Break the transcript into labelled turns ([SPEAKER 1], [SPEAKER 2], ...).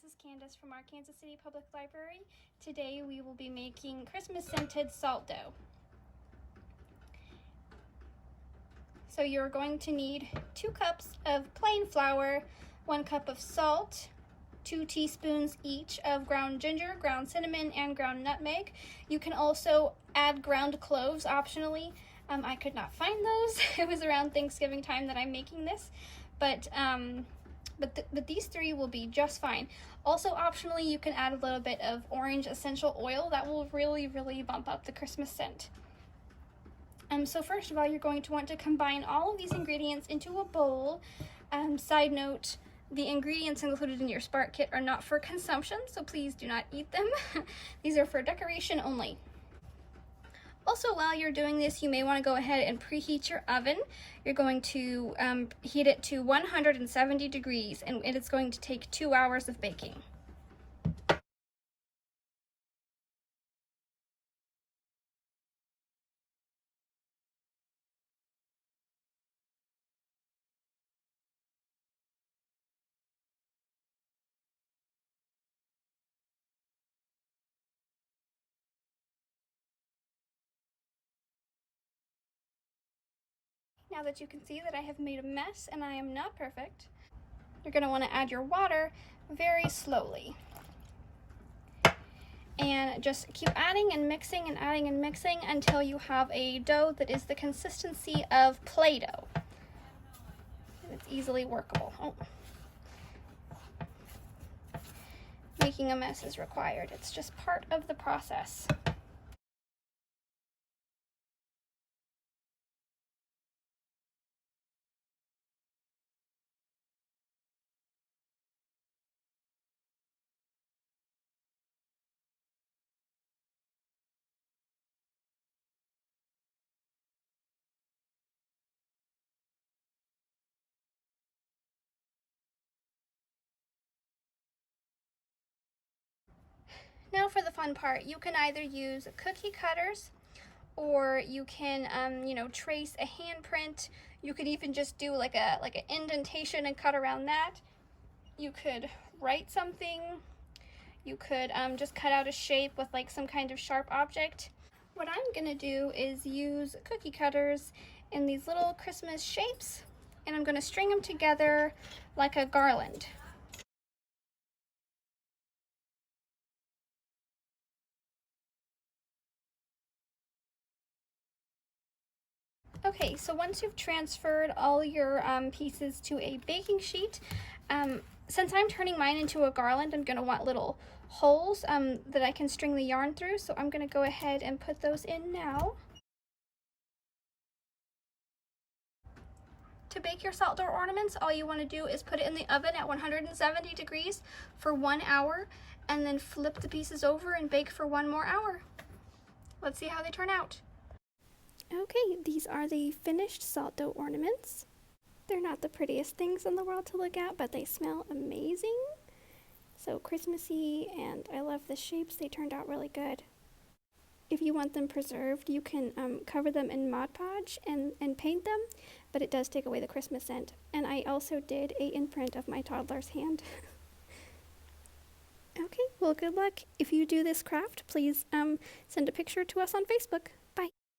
[SPEAKER 1] this is Candace from our Kansas City Public Library. Today we will be making Christmas scented salt dough. So you're going to need 2 cups of plain flour, 1 cup of salt, 2 teaspoons each of ground ginger, ground cinnamon, and ground nutmeg. You can also add ground cloves optionally. I could not find those. It was around Thanksgiving time that I'm making this, but these 3 will be just fine. Also, optionally, you can add a little bit of orange essential oil. That will really bump up the Christmas scent. So first of all, you're going to want to combine all of these ingredients into a bowl. Side note, the ingredients included in your Spark Kit are not for consumption, so please do not eat them. These are for decoration only. Also, while you're doing this, you may want to go ahead and preheat your oven. You're going to heat it to 170 degrees, and it's going to take 2 hours of baking. Now that you can see that I have made a mess and I am not perfect, you're going to want to add your water very slowly. And just keep adding and mixing and adding and mixing until you have a dough that is the consistency of Play-Doh. And it's easily workable. Oh. Making a mess is required. It's just part of the process. Now for the fun part, you can either use cookie cutters, or you can, trace a handprint. You could even just do like an indentation and cut around that. You could write something. You could just cut out a shape with like some kind of sharp object. What I'm gonna do is use cookie cutters in these little Christmas shapes, and I'm gonna string them together like a garland. Okay, so once you've transferred all your pieces to a baking sheet, since I'm turning mine into a garland, I'm going to want little holes that I can string the yarn through, so I'm going to go ahead and put those in now. To bake your salt dough ornaments, all you want to do is put it in the oven at 170 degrees for 1 hour, and then flip the pieces over and bake for 1 more hour. Let's see how they turn out. Okay, these are the finished salt dough ornaments. They're not the prettiest things in the world to look at, but they smell amazing. So Christmassy, and I love the shapes. They turned out really good. If you want them preserved, you can cover them in Mod Podge and paint them, but it does take away the Christmas scent. And I also did an imprint of my toddler's hand. Okay, well, good luck. If you do this craft, please send a picture to us on Facebook.